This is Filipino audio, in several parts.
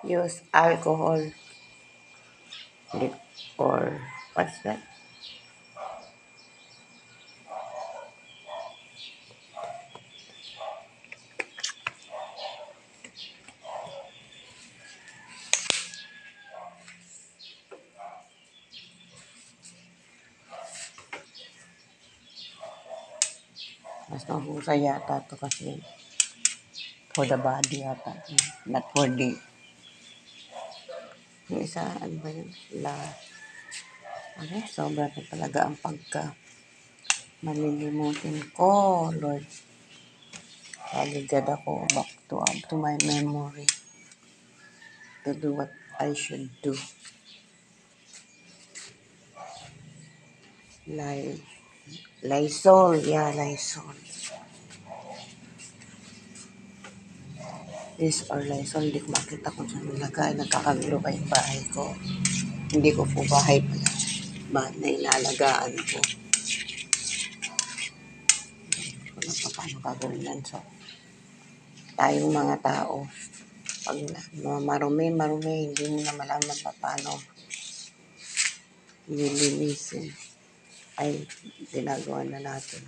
use alcohol or what's that? Mas mahusay yata to kasi for the body yata. Not for the... Yung isa, ano ba yun? Sobra na talaga ang malilimutin ko, Lord. Kaligad ako back to my memory to do what I should do. Lysol. Yeah, Lysol. This or Lysol, hindi ko makita kung saan nilagay. Nagkakagulo pa yung bahay ko. Hindi ko po bahay pala. Bahay na inalagaan ko. Hindi ko lang pa paano gagawin yan. So, tayong mga tao, pag marumi, hindi mo na malaman pa paano nililinisin. Ay, ginagawa na natin.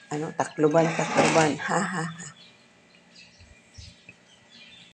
Takluban. Ha.